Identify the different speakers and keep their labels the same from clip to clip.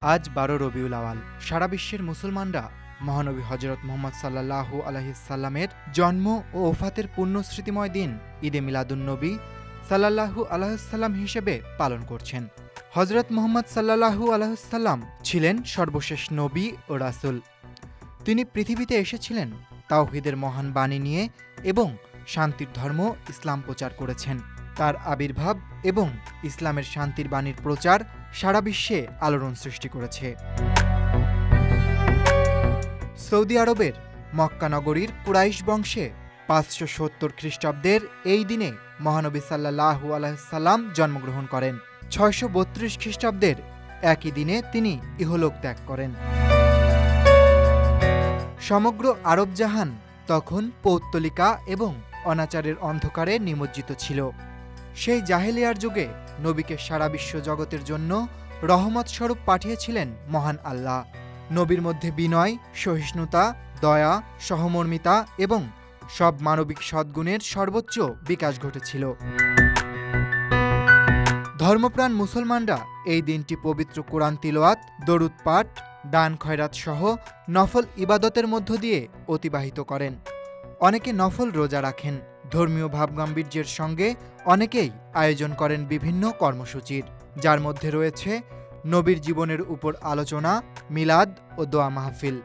Speaker 1: আজ ১২ রবিউল আওয়াল। সারা বিশ্বের মুসলমানরা মহানবী হজরত মুহাম্মদ সাল্লাল্লাহু আলাইহি সাল্লামের জন্ম ও ওফাতের পুণ্য স্মৃতিময় দিন ঈদে মিলাদুন্নবী সাল্লাল্লাহু আলাইহি সাল্লাম হিসেবে পালন করছেন। হজরত মুহাম্মদ সাল্লাল্লাহু আলাইহি সাল্লাম ছিলেন সর্বশেষ নবী ও রাসূল। তিনি পৃথিবীতে এসেছিলেন তাওহীদের মহান বাণী নিয়ে এবং শান্তির ধর্ম ইসলাম প্রচার করেছেন। তার আবির্ভাব এবং ইসলামের শান্তির বাণীর প্রচার সারা বিশ্বে আলোড়ন সৃষ্টি করেছে। সৌদি আরবের মক্কা নগরীর কুরাইশ বংশে ৫৭০ খ্রিস্টাব্দের এই দিনে মহানবী সাল্লাল্লাহু আলাইহি সাল্লাম জন্মগ্রহণ করেন। ৬৩২ খ্রিস্টাব্দের একই দিনে তিনি ইহলোক ত্যাগ করেন। সমগ্র আরব জাহান তখন পৌত্তলিকা এবং অনাচারের অন্ধকারে নিমজ্জিত ছিল। সেই জাহেলিয়ার যুগে নবীকে সারা বিশ্ব জগতের জন্য রহমত স্বরূপ পাঠিয়েছিলেন মহান আল্লাহ। নবীর মধ্যে বিনয়, সহিষ্ণুতা, দয়া, সহমর্মিতা এবং সব মানবিক সদ্গুণের সর্বোচ্চ বিকাশ ঘটেছিল। ধর্মপ্রাণ মুসলমানরা এই দিনটি পবিত্র কোরআন তিলাওয়াত, দরুদ পাঠ, দান খয়রাত সহ নফল ইবাদতের মধ্য দিয়ে অতিবাহিত করেন। অনেকে নফল রোজা রাখেন। ধর্মীয় ভাবগাম্ভীর্যের সঙ্গে অনেকেই আয়োজন করেন বিভিন্ন কর্মসূচির, যার মধ্যে রয়েছে নবীর জীবনের উপর আলোচনা, মিলাদ ও দোয়া মাহফিল।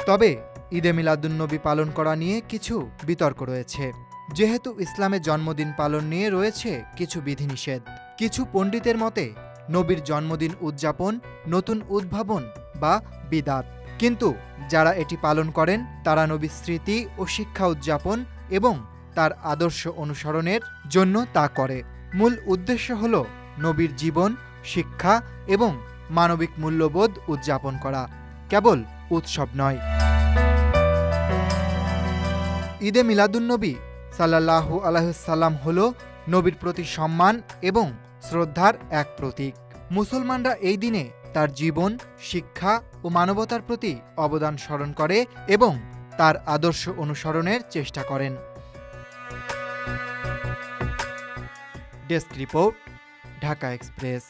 Speaker 1: তবে ঈদে মিলাদুন্নবী পালন করা নিয়ে কিছু বিতর্ক রয়েছে, যেহেতু ইসলামে জন্মদিন পালন নিয়ে রয়েছে কিছু বিধিনিষেধ। কিছু পণ্ডিতের মতে নবীর জন্মদিন উদযাপন নতুন উদ্ভাবন বা বিদাত, কিন্তু যারা এটি পালন করেন তারা নবীর স্মৃতি ও শিক্ষা উদযাপন এবং তার আদর্শ অনুসরণের জন্য তা করে। মূল উদ্দেশ্য হল নবীর জীবন, শিক্ষা এবং মানবিক মূল্যবোধ উদযাপন করা, কেবল উৎসব নয়। ঈদে মিলাদুন্নবী সাল্লাল্লাহু আলাইহি সাল্লাম হল নবীর প্রতি সম্মান এবং শ্রদ্ধার এক প্রতীক। মুসলমানরা এই দিনে তার জীবন, শিক্ষা ও মানবতার প্রতি অবদান স্মরণ করে এবং তার আদর্শ অনুসরণের চেষ্টা করেন। Desk report, Dhaka express.